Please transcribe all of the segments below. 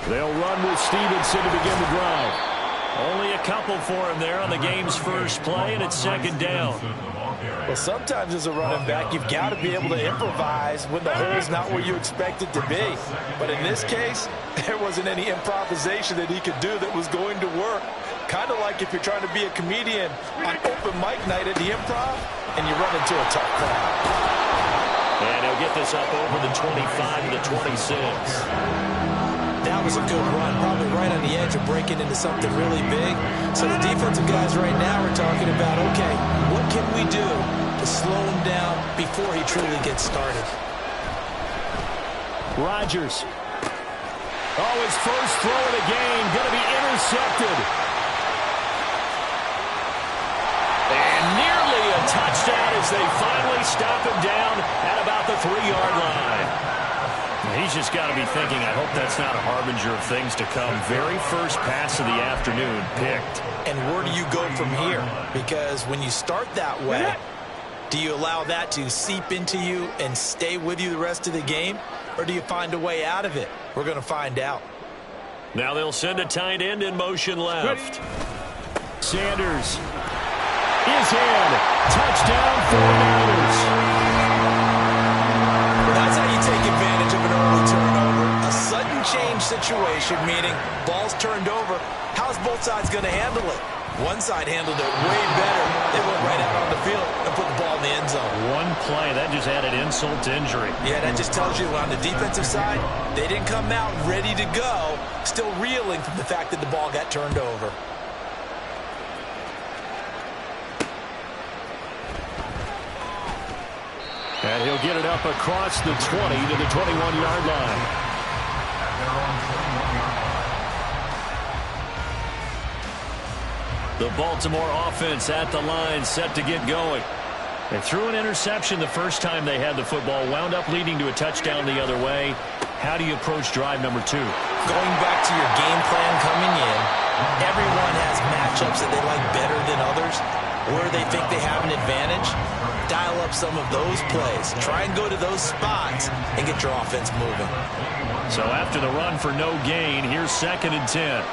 They'll run with Stevenson to begin the drive. Only a couple for him there on the game's first play, and it's second down. Well, sometimes as a running back, you've got to be able to improvise when the hole's not where you expect it to be. But in this case, there wasn't any improvisation that he could do that was going to work. Kind of like if you're trying to be a comedian on open mic night at the Improv and you run into a tough crowd. And he'll get this up over the 25 to the 26. That was a good run, probably right on the edge of breaking into something really big. So the defensive guys right now are talking about, okay, what can we do to slow him down before he truly gets started? Rodgers. Oh, his first throw of the game, going to be intercepted. And nearly a touchdown as they finally stop him down at about the 3-yard line. He's just got to be thinking, I hope that's not a harbinger of things to come. Very first pass of the afternoon picked. And where do you go from here? Because when you start that way, do you allow that to seep into you and stay with you the rest of the game? Or do you find a way out of it? We're going to find out. Now they'll send a tight end in motion left. Sanders is in. Touchdown, 49ers. That's how you take advantage of an early turnover. A sudden change situation, meaning ball's turned over. How's both sides going to handle it? One side handled it way better. They went right out on the field and put the ball in the end zone. One play, that just added insult to injury. Yeah, that just tells you on the defensive side, they didn't come out ready to go, still reeling from the fact that the ball got turned over. And he'll get it up across the 20 to the 21-yard line. The Baltimore offense at the line, set to get going. They threw an interception the first time they had the football, wound up leading to a touchdown the other way. How do you approach drive number 2? Going back to your game plan coming in, everyone has matchups that they like better than others, where they think they have an advantage. Dial up some of those plays. Try and go to those spots and get your offense moving. So after the run for no gain, here's 2nd and 10.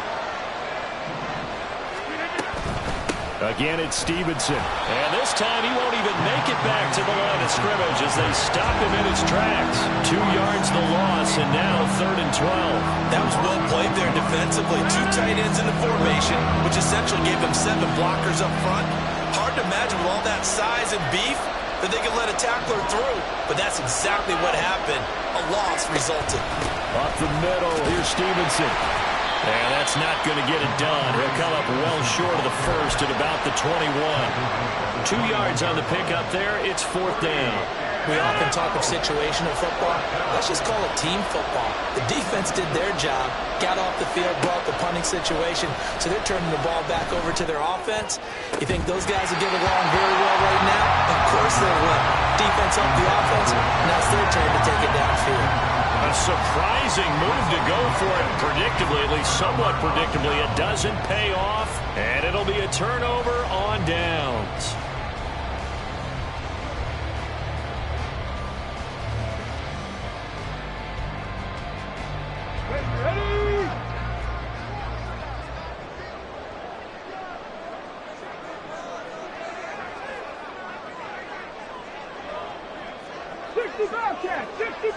Again, it's Stevenson. And this time he won't even make it back to the line of scrimmage as they stop him in his tracks. 2 yards the loss, and now 3rd and 12. That was well played there defensively. 2 tight ends in the formation, which essentially gave them 7 blockers up front. Hard to imagine with all that size and beef that they could let a tackler through. But that's exactly what happened. A loss resulted. Up the middle, here's Stevenson. And that's not going to get it done. He'll come up well short of the first at about the 21. 2 yards on the pickup there. It's 4th down. We often talk of situational football. Let's just call it team football. The defense did their job, got off the field, brought the punting situation, so they're turning the ball back over to their offense. You think those guys will get along very well right now? Of course they will. Defense helped the offense. Now it's their turn to take it downfield. A surprising move to go for it. Predictably, at least somewhat predictably, it doesn't pay off, and it'll be a turnover on downs. Ready?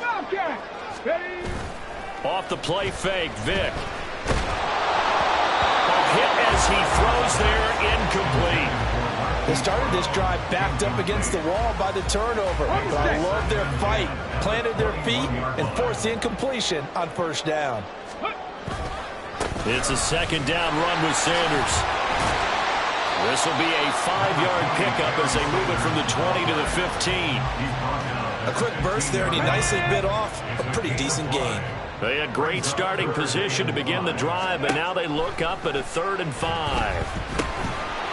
Bobcat. Ready? Off the play fake, Vick. A hit as he throws there, incomplete. They started this drive backed up against the wall by the turnover. But I love their fight. Planted their feet and forced the incompletion on 1st down. It's a 2nd down run with Sanders. This will be a 5-yard pickup as they move it from the 20 to the 15. A quick burst there, and he nicely bit off a pretty decent gain. They had great starting position to begin the drive, but now they look up at a 3rd and 5.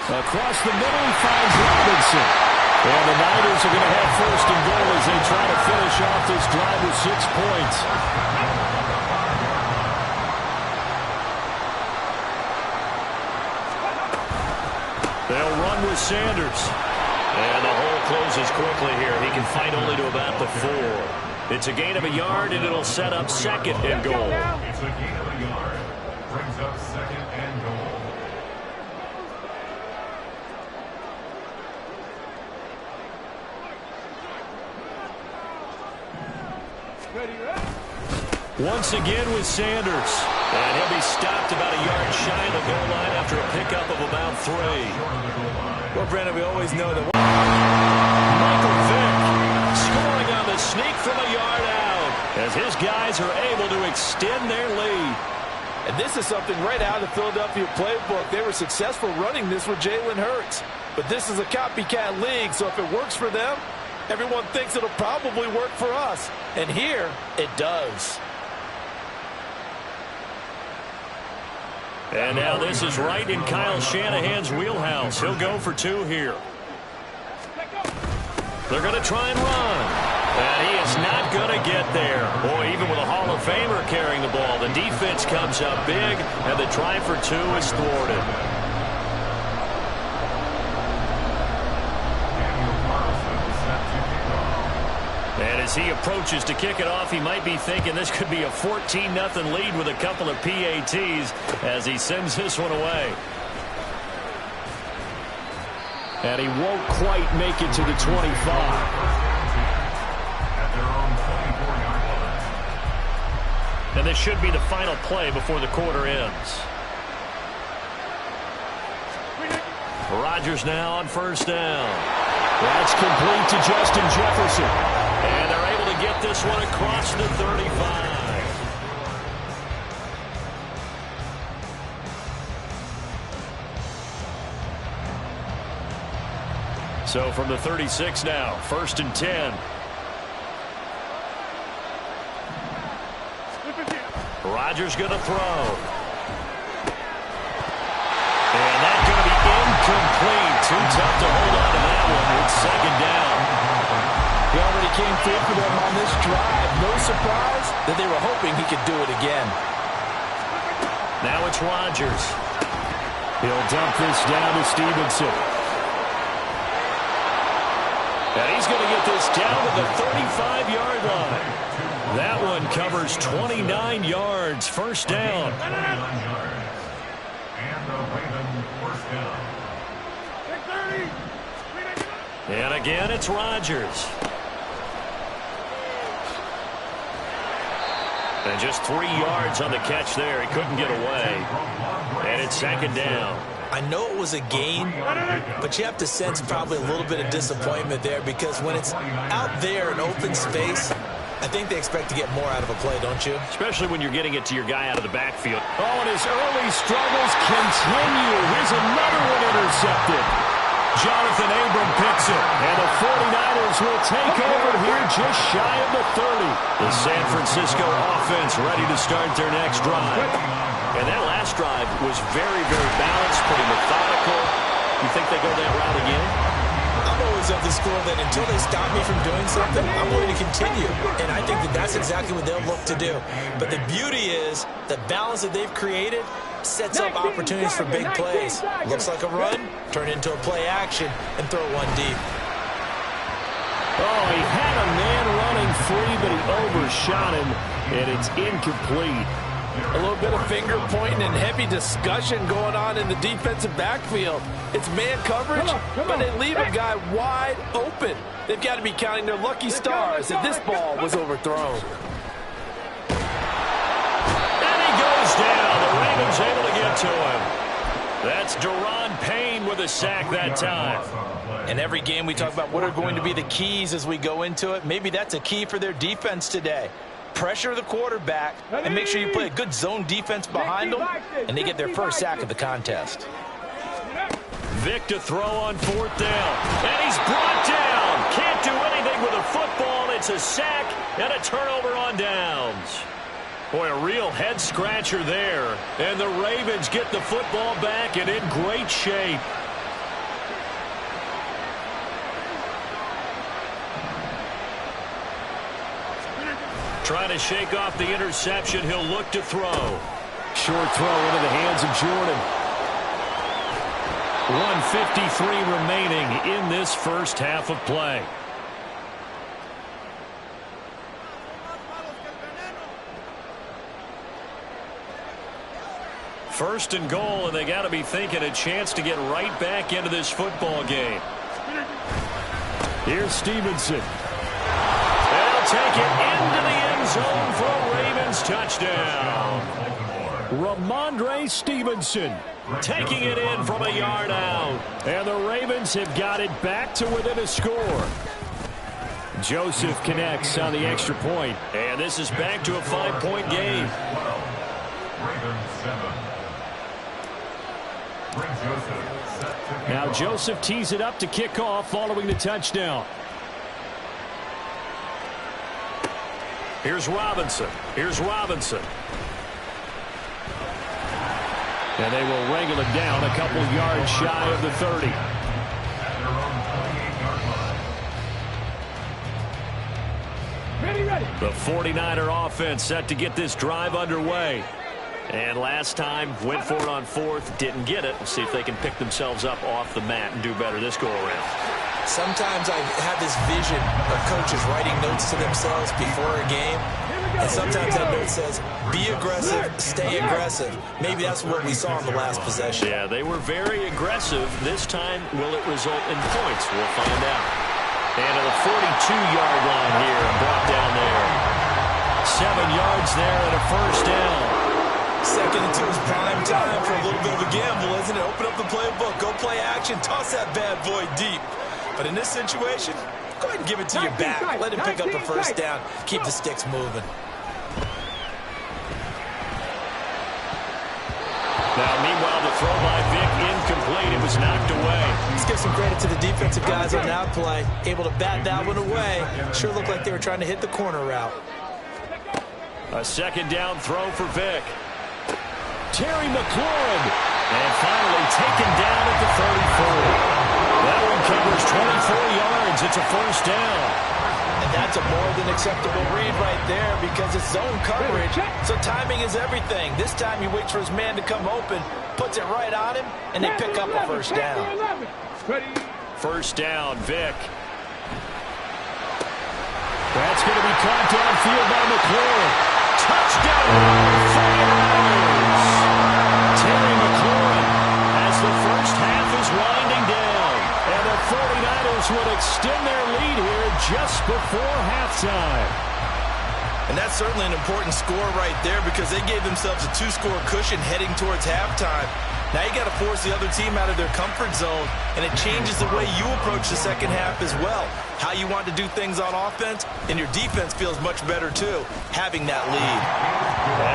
Across the middle, he finds Robinson. And the Niners are going to have 1st and goal as they try to finish off this drive with 6 points. They'll run with Sanders. And the hole closes quickly here. He can fight only to about the 4. It's a gain of a yard, and it'll set up 2nd and goal. Once again with Sanders. And he'll be stopped about a yard shy of the goal line after a pickup of about 3. Well, Brandon, we always know that. Michael Vick scoring on the sneak from a yard out as his guys are able to extend their lead. And this is something right out of the Philadelphia playbook. They were successful running this with Jalen Hurts. But this is a copycat league, so if it works for them, everyone thinks it'll probably work for us. And here, it does. And now this is right in Kyle Shanahan's wheelhouse. He'll go for 2 here. They're going to try and run. And he is not going to get there. Boy, even with a Hall of Famer carrying the ball, the defense comes up big, and the try for 2 is thwarted. And as he approaches to kick it off, he might be thinking this could be a 14-0 lead with a couple of PATs as he sends this one away. And he won't quite make it to the 25. And this should be the final play before the quarter ends. Rodgers now on first down. That's complete to Justin Jefferson. And they're able to get this one across the 35. So from the 36 now, 1st and 10. Rodgers going to throw. And that's going to be incomplete. Too tough to hold on to that one. It's 2nd down. He already came through for them on this drive. No surprise that they were hoping he could do it again. Now it's Rodgers. He'll dump this down to Stevenson. And he's going to get this down to the 35-yard line. That one covers 29 yards. 1st down. And again, it's Rodgers. And just 3 yards on the catch there. He couldn't get away. And it's 2nd down. I know it was a gain, but you have to sense probably a little bit of disappointment there because when it's out there in open space, I think they expect to get more out of a play, don't you? Especially when you're getting it to your guy out of the backfield. Oh, and his early struggles continue. Here's another one intercepted. Jonathan Abram picks it, and the 49ers will take over here just shy of the 30. The San Francisco offense ready to start their next drive. And that last drive was very, very balanced, pretty methodical. You think they go that route again? I'm always of the school that until they stop me from doing something, I'm going to continue. And I think that that's exactly what they'll look to do. But the beauty is the balance that they've created sets up opportunities for big plays. Looks like a run, turn into a play action, and throw one deep. Oh, he had a man running free, but he overshot him, and it's incomplete. A little bit of finger pointing and heavy discussion going on in the defensive backfield. It's man coverage, but they leave a guy wide open. They've got to be counting their lucky stars that this ball was overthrown. And he goes down. The Ravens able to get to him. That's Daron Payne with a sack that time. In every game we talk about what are going to be the keys as we go into it. Maybe that's a key for their defense today. Pressure the quarterback and make sure you play a good zone defense behind them, and they get their first sack of the contest. Vick to throw on 4th down, and he's brought down. Can't do anything with a football. It's a sack and a turnover on downs. Boy, a real head scratcher there, and the Ravens get the football back and in great shape. Trying to shake off the interception. He'll look to throw. Short throw into the hands of Jordan. 1:53 remaining in this first half of play. First and goal, and they got to be thinking a chance to get right back into this football game. Here's Stevenson. They'll take it into the end zone for a Ravens touchdown. Ramondre Stevenson taking it in from a yard out. And the Ravens have got it back to within a score. Joseph connects on the extra point. And this is back to a 5-point game. Now Joseph tees it up to kick off following the touchdown. Here's Robinson. And they will wrangle it down a couple yards shy of the 30. Ready. The 49er offense set to get this drive underway. And last time, went for it on fourth, didn't get it. We'll see if they can pick themselves up off the mat and do better this go-around. Sometimes I have this vision of coaches writing notes to themselves before a game. And sometimes that note says, be aggressive, stay aggressive. Maybe that's what we saw in the last possession. Yeah, they were very aggressive. This time, will it result in points? We'll find out. And to the 42-yard line here, brought down there. 7 yards there and a first down. Second and 2 is prime time for a little bit of a gamble, isn't it? Open up the playbook, go play action, toss that bad boy deep. But in this situation, go ahead and give it to your back. Let him pick up a first down. Keep the sticks moving. Now, meanwhile, the throw by Vick incomplete. It was knocked away. Let's give some credit to the defensive guys on that play. Able to bat that one away. Sure looked like they were trying to hit the corner route. A second down throw for Vick. Terry McLaurin. And finally taken down at the 34. That one covers 24 yards. It's a first down. And that's a more than acceptable read right there because it's zone coverage. So timing is everything. This time he waits for his man to come open, puts it right on him, and they pick up a first down. First down, Vick. That's going to be caught downfield by McLaurin. Touchdown, 49ers. Terry McLaurin as the first half is winding down. And the 49ers will extend their lead here just before halftime. And that's certainly an important score right there because they gave themselves a 2-score cushion heading towards halftime. Now you got to force the other team out of their comfort zone, and it changes the way you approach the second half as well. How you want to do things on offense, and your defense feels much better too, having that lead.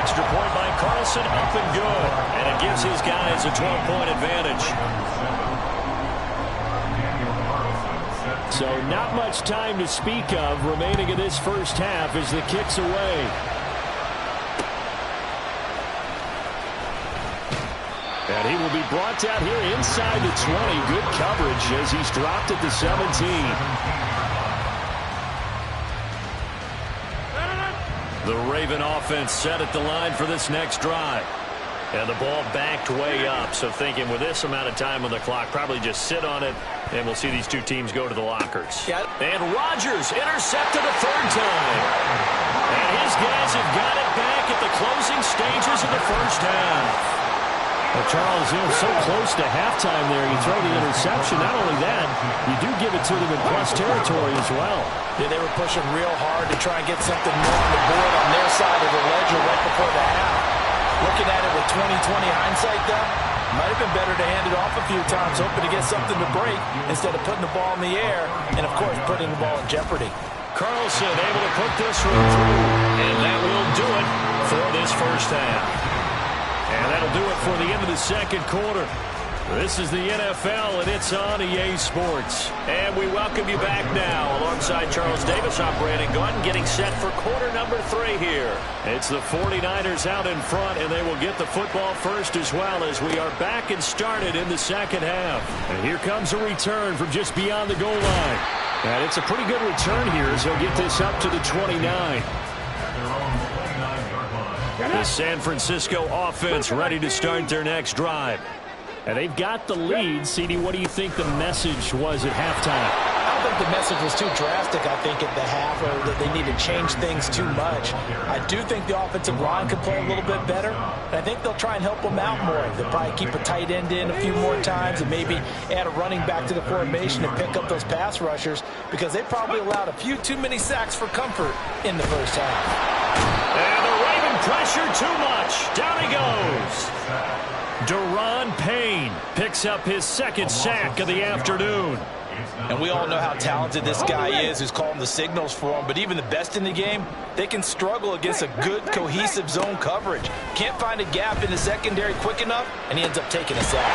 Extra point by Carlson, up and good. And it gives his guys a 12-point advantage. So not much time to speak of remaining in this first half as the kick's away. And he will be brought down here inside the 20. Good coverage as he's dropped at the 17. The Raven offense set at the line for this next drive. And the ball backed way up. So thinking with this amount of time on the clock, probably just sit on it, and we'll see these two teams go to the lockers. Yeah. And Rodgers intercepted a third time. And his guys have got it back at the closing stages of the first half. Well, Charles, so close to halftime there. You throw the interception. Not only that, you do give it to them in plus territory as well. Yeah, they were pushing real hard to try and get something more on the board on their side of the ledger right before the half. Looking at it with 20/20 hindsight, though, might have been better to hand it off a few times, hoping to get something to break instead of putting the ball in the air and, of course, putting the ball in jeopardy. Carlson able to put this one through, and that will do it for this first half. And that'll do it for the end of the second quarter. This is the NFL, and it's on EA Sports. And we welcome you back now. Alongside Charles Davis, I'm Brandon Gordon, getting set for quarter number 3 here. It's the 49ers out in front, and they will get the football first as well as we are back and started in the second half. And here comes a return from just beyond the goal line. And it's a pretty good return here as he'll get this up to the 29. The San Francisco offense ready to start their next drive. And they've got the lead. CD, what do you think the message was at halftime? I don't think the message was too drastic, I think, at the half, or that they need to change things too much. I do think the offensive line could play a little bit better, and I think they'll try and help them out more. They'll probably keep a tight end in a few more times and maybe add a running back to the formation and pick up those pass rushers, because they probably allowed a few too many sacks for comfort in the first half. And the Raven pressure too much. Down he goes. Daron Payne picks up his second sack of the afternoon. And we all know how talented this guy is who's calling the signals for him, but even the best in the game, they can struggle against a good, cohesive zone coverage. Can't find a gap in the secondary quick enough, and he ends up taking a sack.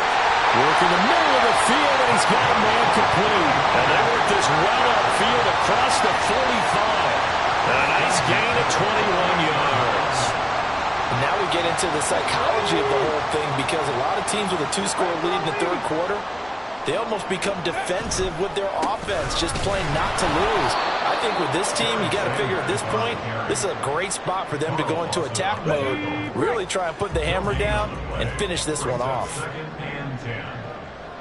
Working the middle of the field, and he's got a man complete. And they work this well upfield across the 45. And a nice gain of 21 yards. And now we get into the psychology of the whole thing, because a lot of teams with a 2-score lead in the third quarter, they almost become defensive with their offense, just playing not to lose. I think with this team, you got to figure at this point, this is a great spot for them to go into attack mode, really try and put the hammer down and finish this one off.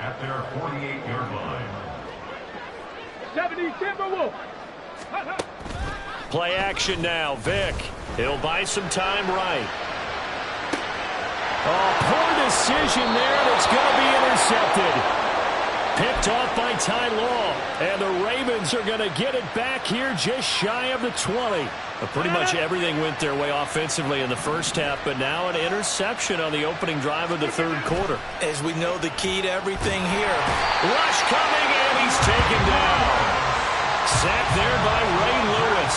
At their 48-yard line. 70 Timberwolves. Play action now. Vick. He'll buy some time right. Oh, poor decision there, and it's going to be intercepted. Picked off by Ty Law. And the Ravens are going to get it back here just shy of the 20. Pretty much everything went their way offensively in the first half, but now an interception on the opening drive of the third quarter. As we know, the key to everything here. Rush coming, and he's taken down. Sacked there by Ray Lewis.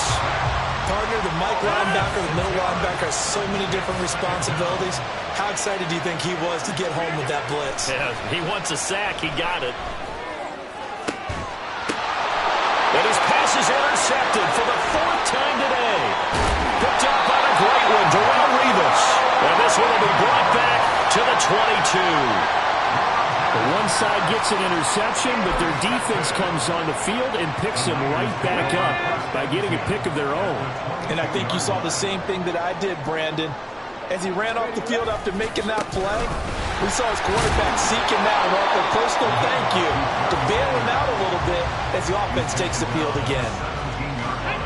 Partner, the Mike linebacker, the middle linebacker has so many different responsibilities. How excited do you think he was to get home with that blitz? Yeah, he wants a sack. He got it. And his pass is intercepted for the fourth time today. Picked up by the great one, Darrell Revis. And this one will be brought back to the 22. One side gets an interception, but their defense comes on the field and picks them right back up by getting a pick of their own. And I think you saw the same thing that I did, Brandon. As he ran off the field after making that play, we saw his quarterback seeking that and offer a personal thank you to bail him out a little bit as the offense takes the field again.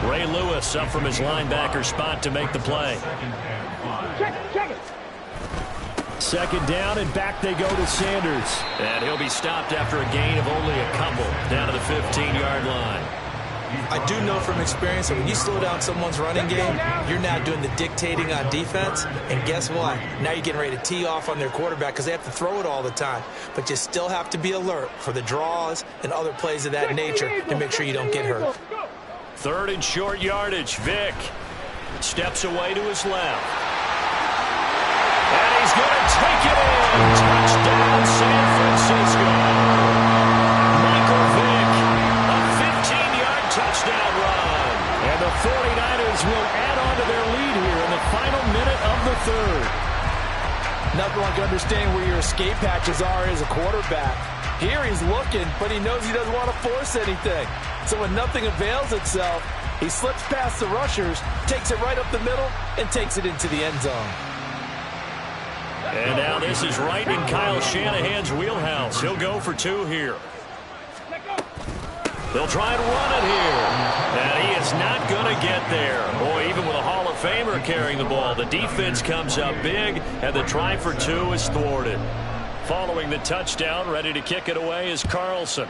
Ray Lewis up from his linebacker spot to make the play. Check it. Second down, and back they go to Sanders. And he'll be stopped after a gain of only a couple down to the 15-yard line. I do know from experience that when you slow down someone's running game, you're now doing the dictating on defense. And guess what? Now you're getting ready to tee off on their quarterback because they have to throw it all the time. But you still have to be alert for the draws and other plays of that nature to make sure you don't get hurt. Third and short yardage. Vick steps away to his left. And he's going to take it in. Touchdown, San Francisco. Michael Vick, a 15-yard touchdown run. And the 49ers will add on to their lead here in the final minute of the third. Nothing like understanding where your escape hatches are as a quarterback. Here he's looking, but he knows he doesn't want to force anything. So when nothing avails itself, he slips past the rushers, takes it right up the middle, and takes it into the end zone. And now this is right in Kyle Shanahan's wheelhouse. He'll go for two here. They'll try and run it here. And he is not going to get there. Boy, even with a Hall of Famer carrying the ball, the defense comes up big, and the try for two is thwarted. Following the touchdown, ready to kick it away is Carlson.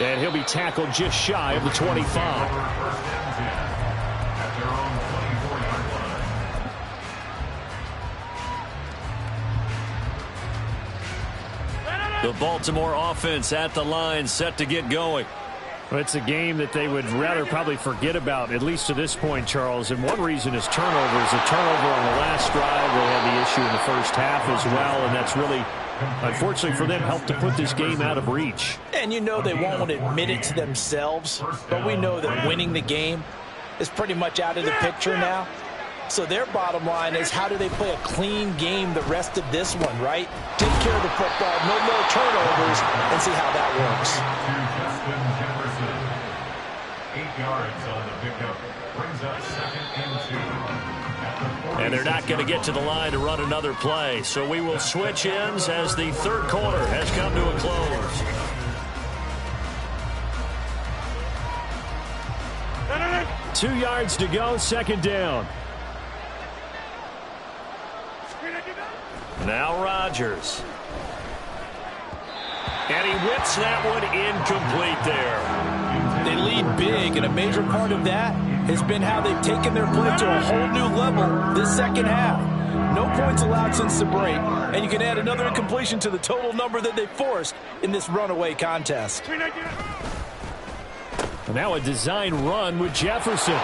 And he'll be tackled just shy of the 25. The Baltimore offense at the line, set to get going. Well, it's a game that they would rather probably forget about, at least to this point, Charles. And one reason is turnovers. A turnover on the last drive. They had the issue in the first half as well, and that's really, unfortunately for them, helped to put this game out of reach. And you know they won't admit it to themselves, but we know that winning the game is pretty much out of the picture now. So their bottom line is, how do they play a clean game the rest of this one, right? Take care of the football, no more turnovers, and see how that works. 8 yards on the pickup. And they're not going to get to the line to run another play. So we will switch ends as the third quarter has come to a close. Two yards to go, second down. Now Rodgers. And he whips that one incomplete there. They lead big, and a major part of that has been how they've taken their play to a whole new level this second half. No points allowed since the break, and you can add another incompletion to the total number that they forced in this runaway contest. Now a design run with Jefferson.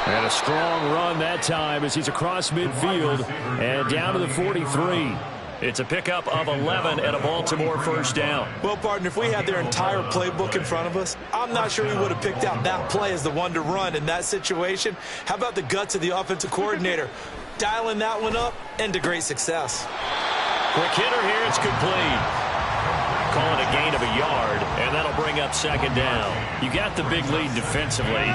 And a strong run that time as he's across midfield and down to the 43. It's a pickup of 11 and a Baltimore first down. Well, partner, if we had their entire playbook in front of us, I'm not sure we would have picked out that play as the one to run in that situation. How about the guts of the offensive coordinator? Dialing that one up and to great success. Quick hitter here, it's complete. Call it a gain of a yard, and that'll bring up second down. You got the big lead defensively.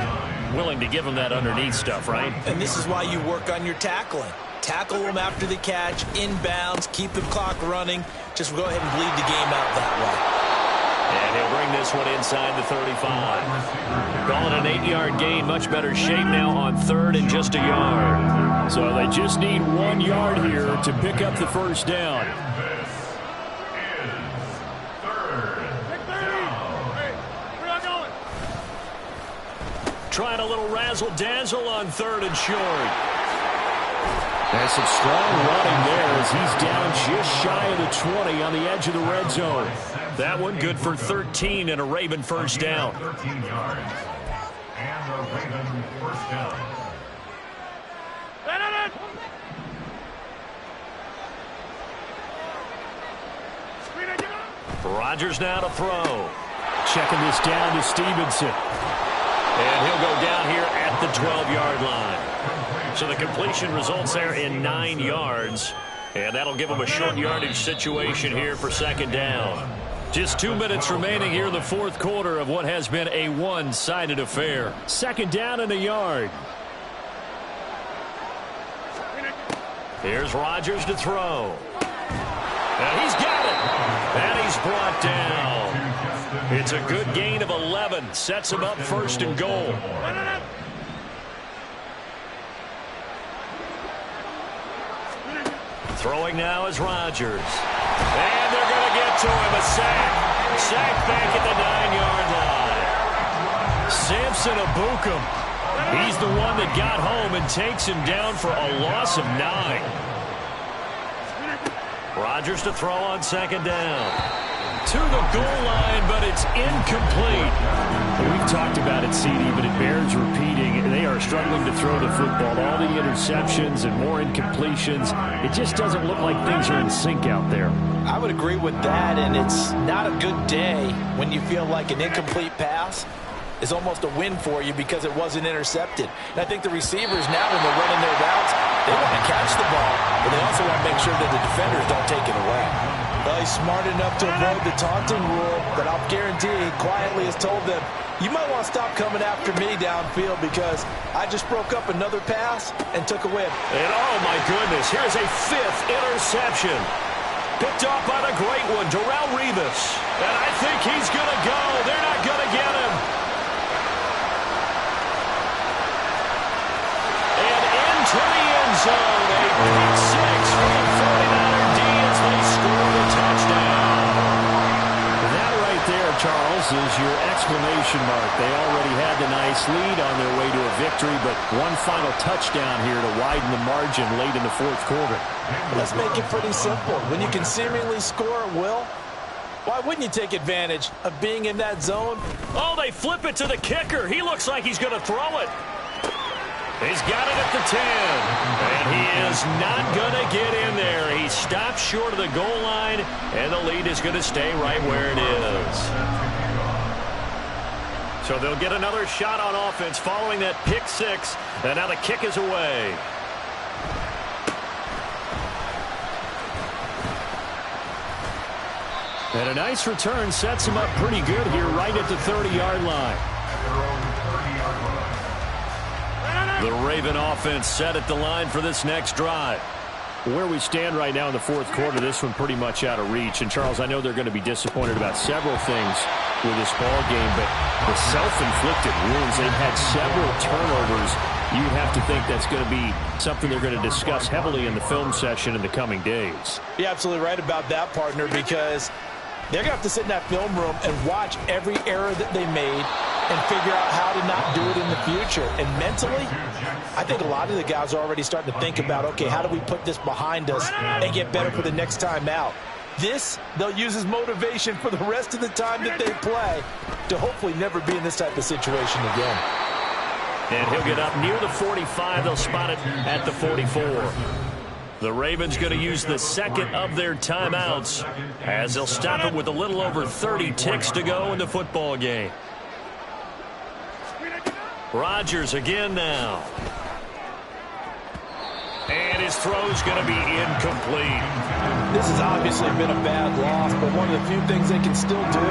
Willing to give them that underneath stuff, right? And this is why you work on your tackling. Tackle them after the catch, inbounds, keep the clock running. Just go ahead and bleed the game out that way. And he'll bring this one inside the 35. Call it an 8-yard gain. Much better shape now on third and just a yard. So they just need 1 yard here to pick up the first down. Trying a little razzle-dazzle on third and short. There's some strong running there as he's down just shy of the 20 on the edge of the red zone. That one good for 13 and a Raven first down. 13 yards. And a Raven first down. Rodgers now to throw. Checking this down to Stevenson. And he'll go down here at the 12-yard line. So the completion results there in 9 yards. And that'll give him a short yardage situation here for second down. Just 2 minutes remaining here in the fourth quarter of what has been a one-sided affair. Second down and a yard. Here's Rodgers to throw. And he's got it. And he's brought down. It's a good gain of 11. Sets him up first and goal. Throwing now is Rodgers. And they're going to get to him. A sack. Sack back at the 9-yard line. Samson Abukum. He's the one that got home and takes him down for a loss of 9. Rodgers to throw on second down. To the goal line, but it's incomplete. We've talked about it, CD, but it bears repeating. They are struggling to throw the football. All the interceptions and more incompletions. It just doesn't look like things are in sync out there. I would agree with that, and it's not a good day when you feel like an incomplete pass is almost a win for you because it wasn't intercepted. And I think the receivers now, when they're running their routes, they want to catch the ball, but they also want to make sure that the defenders don't take it away. Well, he's smart enough to avoid the taunting rule, but I'll guarantee he quietly has told them, you might want to stop coming after me downfield because I just broke up another pass and took a whip. And oh my goodness, here's a 5th interception. Picked off by the great one, Darrelle Revis. And I think he's going to go. They're not going to get him. And into the end zone, a pick 6 for the 49er D as they score the touchdown. That right there, Charles, is your exclamation mark. They already had the nice lead on their way to a victory, but one final touchdown here to widen the margin late in the fourth quarter. Let's make it pretty simple. When you can seemingly score at will, why wouldn't you take advantage of being in that zone? Oh, they flip it to the kicker. He looks like he's going to throw it. He's got it at the 10. And he is not going to get in there. He stops short of the goal line, and the lead is going to stay right where it is. So they'll get another shot on offense following that pick 6. And now the kick is away. And a nice return sets him up pretty good here right at the 30-yard line. The Raven offense set at the line for this next drive. Where we stand right now in the fourth quarter, this one pretty much out of reach. And, Charles, I know they're going to be disappointed about several things with this ball game, but the self-inflicted wounds, they've had several turnovers. You'd have to think that's going to be something they're going to discuss heavily in the film session in the coming days. You're absolutely right about that, partner, because they're going to have to sit in that film room and watch every error that they made and figure out how to not do it in the future. And mentally, I think a lot of the guys are already starting to think about, okay, how do we put this behind us and get better for the next time out? This, they'll use as motivation for the rest of the time that they play to hopefully never be in this type of situation again. And he'll get up near the 45. They'll spot it at the 44. The Ravens going to use the second of their timeouts as they'll stop it with a little over 30 ticks to go in the football game. Rodgers again now. And his throw's going to be incomplete. This has obviously been a bad loss, but one of the few things they can still do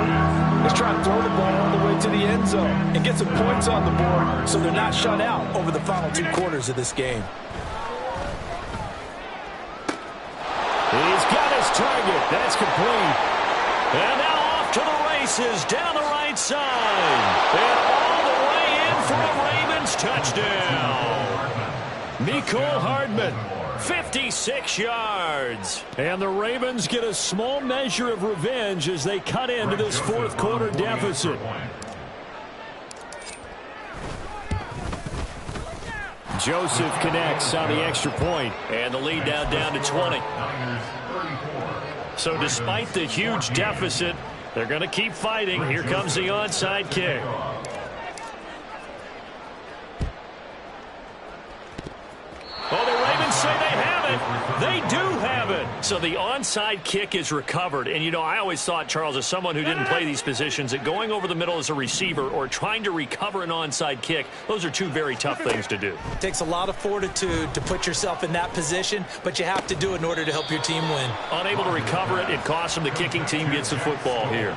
is try and throw the ball all the way to the end zone and get some points on the board so they're not shut out over the final 2 quarters of this game. He's got his target. That's complete. And now off to the races down the right side. And all the way in for a Ravens touchdown. Mecole Hardman, 56 yards. And the Ravens get a small measure of revenge as they cut into this fourth quarter deficit. Joseph connects on the extra point. And the lead now down to 20. So despite the huge deficit, they're going to keep fighting. Here comes the onside kick. Oh, the Ravens say they have it. They do have it. So the onside kick is recovered. And, you know, I always thought, Charles, as someone who didn't play these positions, that going over the middle as a receiver or trying to recover an onside kick, those are two very tough things to do. It takes a lot of fortitude to put yourself in that position, but you have to do it in order to help your team win. Unable to recover it, it costs them. The kicking team gets the football here.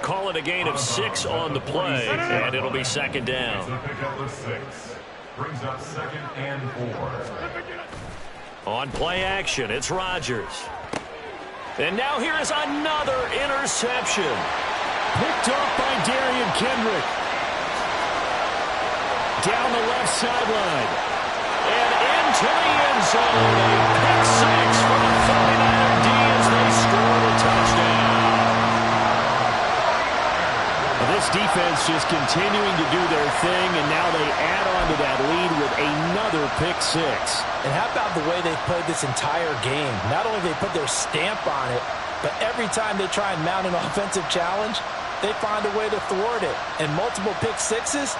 Call it a gain of 6 on the play, and it'll be second down. Brings up 2nd and 4. On play action, it's Rodgers. And now here is another interception. Picked off by Darian Kendrick. Down the left sideline. And into the end zone. A pick 6 for the 49er D as they score the touchdown. This defense just continuing to do their thing, and now they add on to that lead with another pick 6. And how about the way they've played this entire game? Not only they put their stamp on it, but every time they try and mount an offensive challenge, they find a way to thwart it. And multiple pick 6s,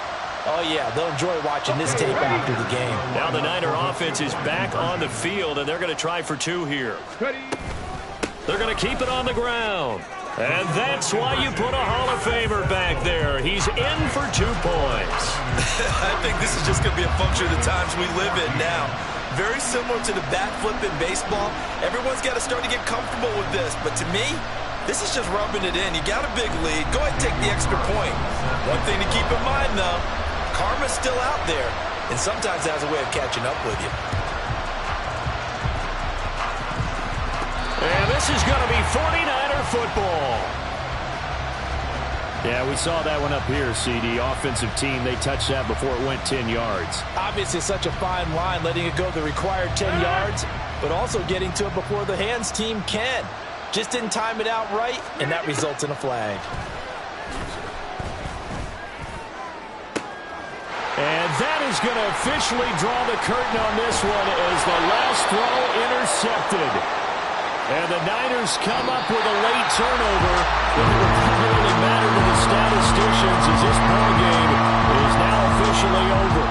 oh yeah, they'll enjoy watching this tape after the game. Now the Niner offense is back on the field, and they're going to try for 2 here. They're going to keep it on the ground. And that's why you put a Hall of Famer back there. He's in for 2 points. I think this is just going to be a function of the times we live in now. Very similar to the bat flip in baseball. Everyone's got to start to get comfortable with this. But to me, this is just rubbing it in. You got a big lead. Go ahead and take the extra point. One thing to keep in mind, though, karma's still out there. And sometimes it has a way of catching up with you. And this is going to be 49er football. Yeah, we saw that one up here, CD. Offensive team, they touched that before it went 10 yards. Obviously, such a fine line, letting it go the required 10 yards, but also getting to it before the hands team can. Just didn't time it out right, and that results in a flag. And that is going to officially draw the curtain on this one as the last throw intercepted. And the Niners come up with a late turnover. But it will probably really matter to the statisticians as this ball game is now officially over.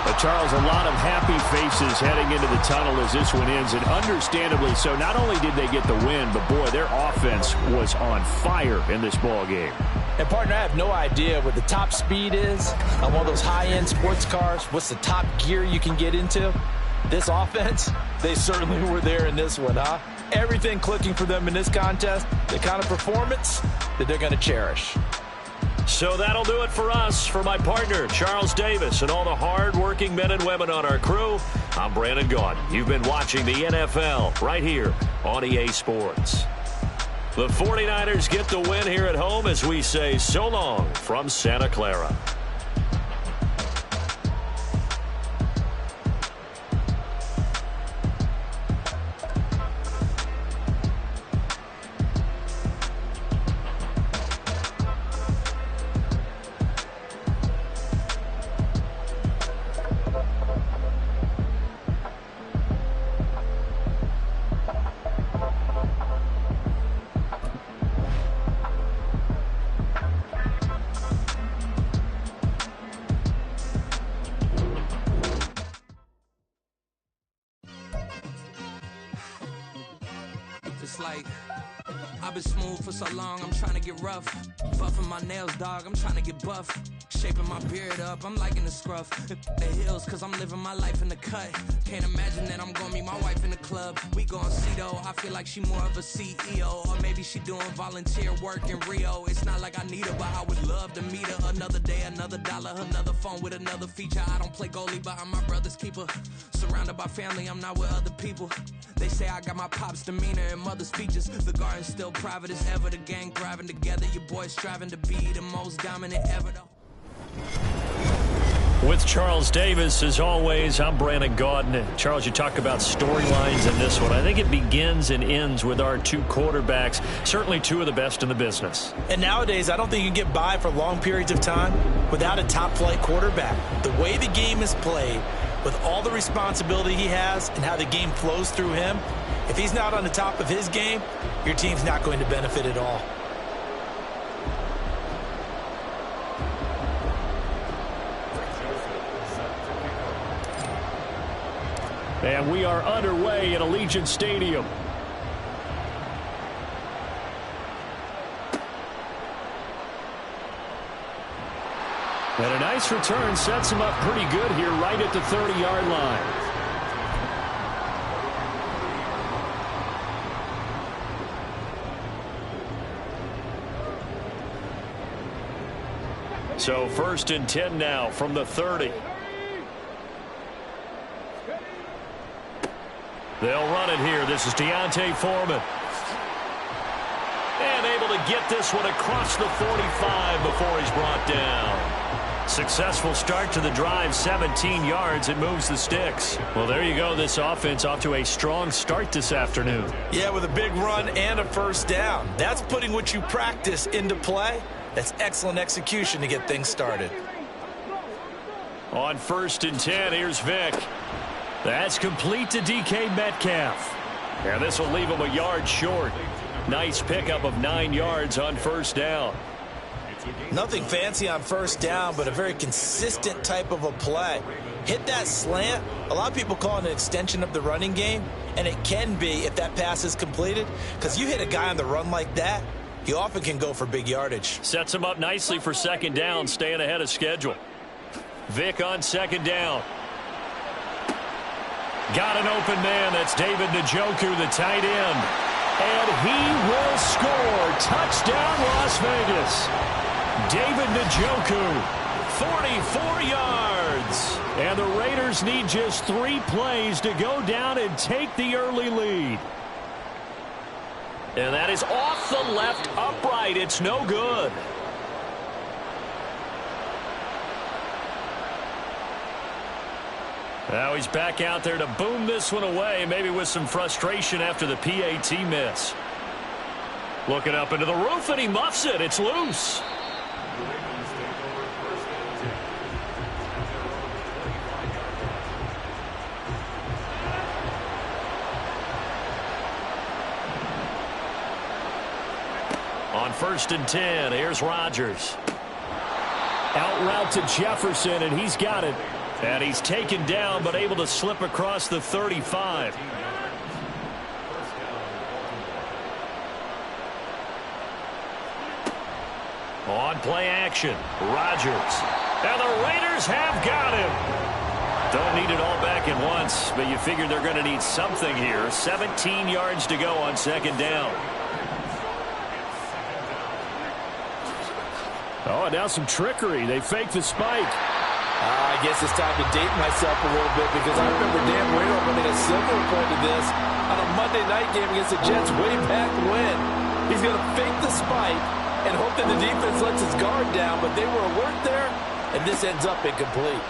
But Charles, a lot of happy faces heading into the tunnel as this one ends, and understandably so. Not only did they get the win, but boy, their offense was on fire in this ball game. And partner, I have no idea what the top speed is on one of those high-end sports cars. What's the top gear you can get into? This offense, they certainly were there in this one, huh? Everything clicking for them in this contest, the kind of performance that they're going to cherish. So that'll do it for us. For my partner, Charles Davis, and all the hard-working men and women on our crew, I'm Brandon Gaudin. You've been watching the NFL right here on EA Sports. The 49ers get the win here at home as we say so long from Santa Clara. It's like I've been smooth for so long, I'm trying to get rough. Buffing my nails, dog, I'm trying to get buff. Shaping my beard up, I'm liking the scruff. The hills, cause I'm living my life in the cut. Can't imagine that I'm gonna meet my wife in the club. We gon' see though, I feel like she more of a CEO. Or maybe she doing volunteer work in Rio. It's not like I need her, but I would love to meet her. Another day, another dollar, another phone with another feature. I don't play goalie, but I'm my brother's keeper. Surrounded by family, I'm not with other people. They say I got my pop's demeanor and mother's features. The garden's still private as ever. The gang thriving together. Your boys striving to be the most dominant ever though. With Charles Davis, as always, I'm Brandon Gaudin. Charles, you talk about storylines in this one. I think it begins and ends with our two quarterbacks, certainly two of the best in the business. And nowadays, I don't think you can get by for long periods of time without a top-flight quarterback. The way the game is played, with all the responsibility he has and how the game flows through him, if he's not on the top of his game, your team's not going to benefit at all. And we are underway at Allegiant Stadium. And a nice return sets him up pretty good here right at the 30-yard line. So 1st and 10 now from the 30. They'll run it here. This is Deontay Foreman. And able to get this one across the 45 before he's brought down. Successful start to the drive, 17 yards. It moves the sticks. Well, there you go. This offense off to a strong start this afternoon. Yeah, with a big run and a first down. That's putting what you practice into play. That's excellent execution to get things started. On 1st and 10, here's Vick. That's complete to DK Metcalf. And this will leave him a yard short. Nice pickup of 9 yards on first down. Nothing fancy on first down, but a very consistent type of a play. Hit that slant. A lot of people call it an extension of the running game, and it can be if that pass is completed, because you hit a guy on the run like that, you often can go for big yardage. Sets him up nicely for second down, staying ahead of schedule. Vick on second down. Got an open man. That's David Njoku, the tight end. And he will score. Touchdown, Las Vegas. David Njoku, 44 yards. And the Raiders need just 3 plays to go down and take the early lead. And that is off the left upright. It's no good. Now he's back out there to boom this one away, maybe with some frustration after the PAT miss. Looking up into the roof, and he muffs it. It's loose. On 1st and 10, here's Rodgers. Out route to Jefferson, and he's got it. And he's taken down, but able to slip across the 35. On play action, Rodgers. And the Raiders have got him. Don't need it all back at once, but you figure they're going to need something here. 17 yards to go on second down. Oh, now some trickery. They fake the spike. I guess it's time to date myself a little bit because I remember Dan Marino running a similar play to this on a Monday night game against the Jets way back when. He's going to fake the spike and hope that the defense lets his guard down, but they were alert there, and this ends up incomplete.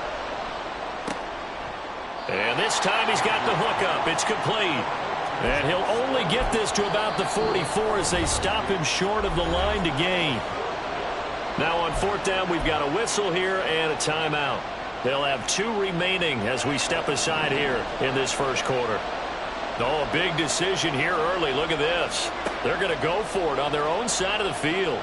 And this time he's got the hook up. It's complete. And he'll only get this to about the 44 as they stop him short of the line to gain. Now on fourth down, we've got a whistle here and a timeout. They'll have 2 remaining as we step aside here in this first quarter. Oh, a big decision here early. Look at this. They're going to go for it on their own side of the field.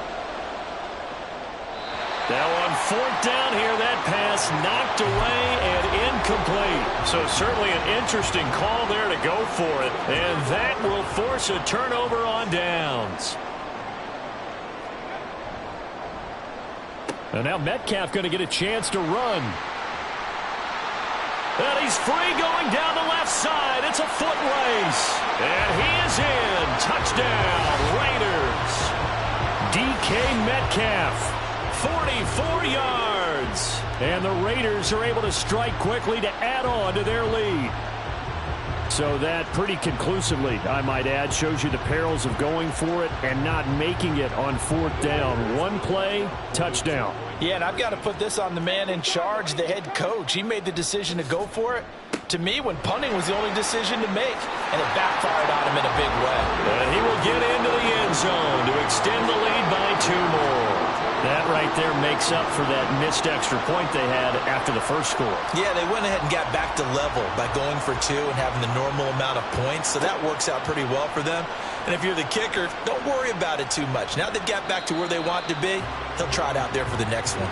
Now on fourth down here, that pass knocked away and incomplete. So certainly an interesting call there to go for it. And that will force a turnover on downs. And now Metcalf going to get a chance to run. And he's free going down the left side. It's a foot race. And he is in. Touchdown, Raiders. DK Metcalf. 44 yards. And the Raiders are able to strike quickly to add on to their lead. So that pretty conclusively, I might add, shows you the perils of going for it and not making it on fourth down. One play, touchdown. Yeah, and I've got to put this on the man in charge, the head coach. He made the decision to go for it. To me, when punting was the only decision to make, and it backfired on him in a big way. And he will get into the end zone to extend the lead by 2 more. That right there makes up for that missed extra point they had after the first score. Yeah, they went ahead and got back to level by going for 2 and having the normal amount of points, so that works out pretty well for them. And if you're the kicker, don't worry about it too much. Now they've got back to where they want to be, they'll try it out there for the next one.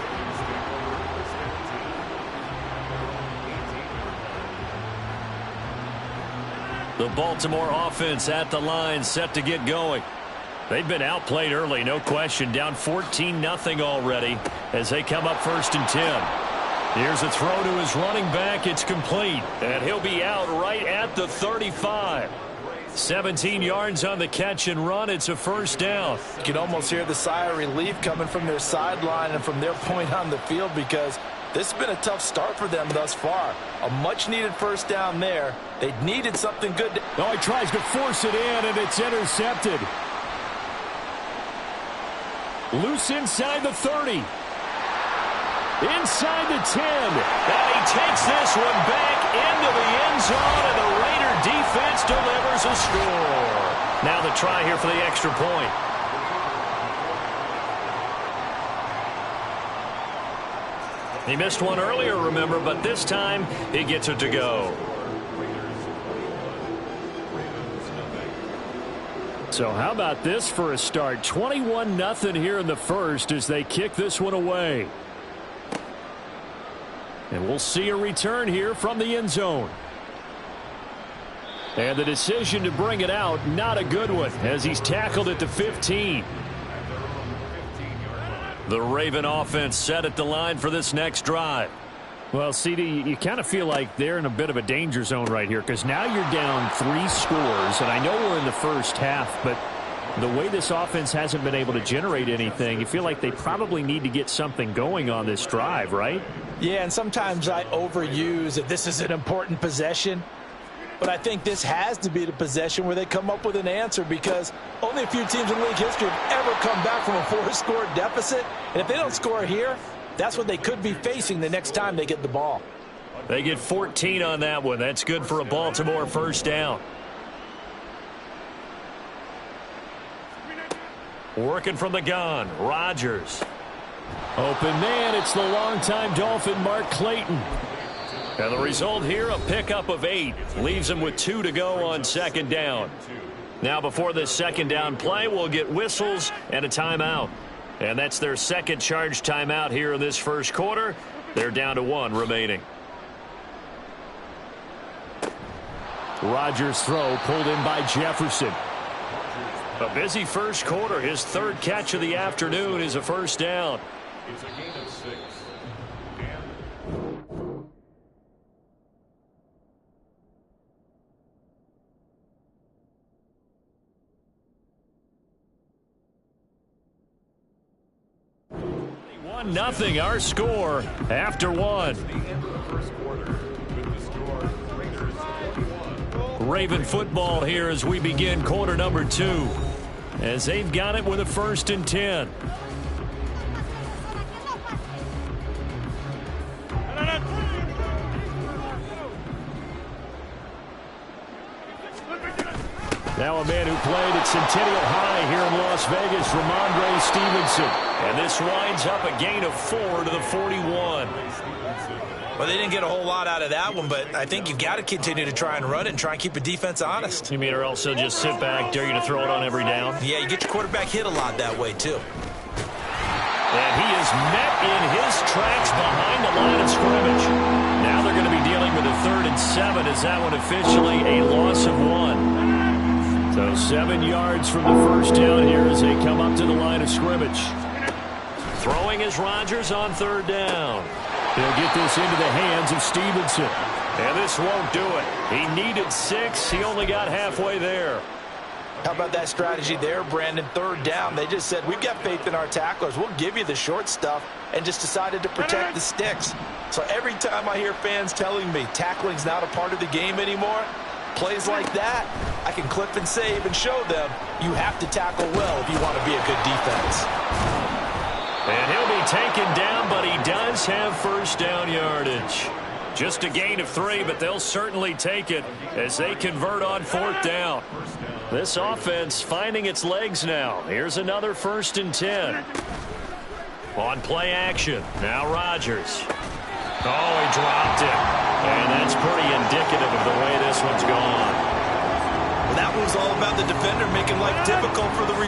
The Baltimore offense at the line, set to get going. They've been outplayed early, no question. Down 14-0 already as they come up 1st and 10. Here's a throw to his running back. It's complete. And he'll be out right at the 35. 17 yards on the catch and run. It's a first down. You can almost hear the sigh of relief coming from their sideline and from their point on the field because this has been a tough start for them thus far. A much-needed first down there. They needed something good. Oh, he tries to force it in, and it's intercepted. Loose inside the 30. Inside the 10. And he takes this one back into the end zone, and the Raider defense delivers a score. Now the try here for the extra point. He missed one earlier, remember, but this time he gets it to go. So how about this for a start? 21-0 here in the first as they kick this one away. And we'll see a return here from the end zone. And the decision to bring it out, not a good one, as he's tackled at the 15. The Raven offense set at the line for this next drive. Well, CD, you kind of feel like they're in a bit of a danger zone right here because now you're down 3 scores, and I know we're in the first half, but the way this offense hasn't been able to generate anything, you feel like they probably need to get something going on this drive, right? Yeah, and sometimes I overuse that this is an important possession, but I think this has to be the possession where they come up with an answer because only a few teams in league history have ever come back from a 4-score deficit, and if they don't score here, that's what they could be facing the next time they get the ball. They get 14 on that one. That's good for a Baltimore first down. Working from the gun, Rodgers. Open man, it's the longtime Dolphin, Mark Clayton. And the result here, a pickup of 8. Leaves them with 2 to go on second down. Now before this second down play, we'll get whistles and a timeout. And that's their second charge timeout here in this first quarter. They're down to 1 remaining. Rodgers' throw pulled in by Jefferson. A busy first quarter. His 3rd catch of the afternoon is a first down. It's a gain of 6. 1-0 our score after one. Raven football here as we begin quarter number 2. As they've got it with a 1st and 10. Now a man who played at Centennial High here in Las Vegas, Ramondre Stevenson. And this winds up a gain of 4 to the 41. Well, they didn't get a whole lot out of that one, but I think you've got to continue to try and run it and try and keep the defense honest. You mean or else they'll just sit back, dare you to throw it on every down? Yeah, you get your quarterback hit a lot that way, too. And he is met in his tracks behind the line of scrimmage. Now they're going to be dealing with a 3rd and 7 as that one officially a loss of 1. So 7 yards from the first down here as they come up to the line of scrimmage. Throwing is Rodgers on 3rd down. He'll get this into the hands of Stevenson. And this won't do it. He needed 6. He only got halfway there. How about that strategy there, Brandon? 3rd down. They just said, we've got faith in our tacklers. We'll give you the short stuff, and just decided to protect the sticks. So every time I hear fans telling me tackling's not a part of the game anymore, plays like that, I can clip and save and show them you have to tackle well if you want to be a good defense. And he'll be taken down, but he does have 1st down yardage. Just a gain of 3, but they'll certainly take it as they convert on 4th down. This offense finding its legs now. Here's another 1st and 10. On play action. Now Rodgers. Oh, he dropped it. And that's pretty indicative of the way this one's gone. Well, that was all about the defender making life difficult for the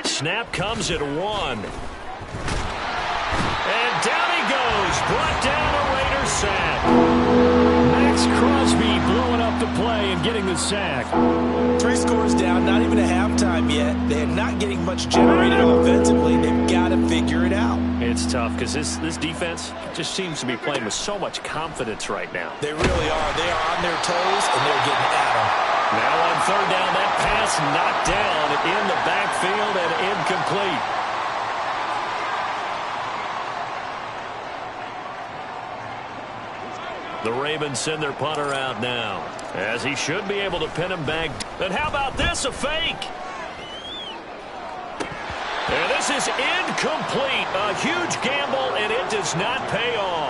Snap comes at 1. And down he goes. Brought down a Raider sack. Max Crosby blowing up the play and getting the sack. 3 scores down, not even a halftime yet. They're not getting much generated offensively. They've got to figure it out. It's tough because this defense just seems to be playing with so much confidence right now. They really are. They are on their toes, and they're getting at them. Now on 3rd down, that pass knocked down in the backfield and incomplete. The Ravens send their punter out now, as he should be able to pin him back. And how about this, a fake? And this is incomplete. A huge gamble, and it does not pay off.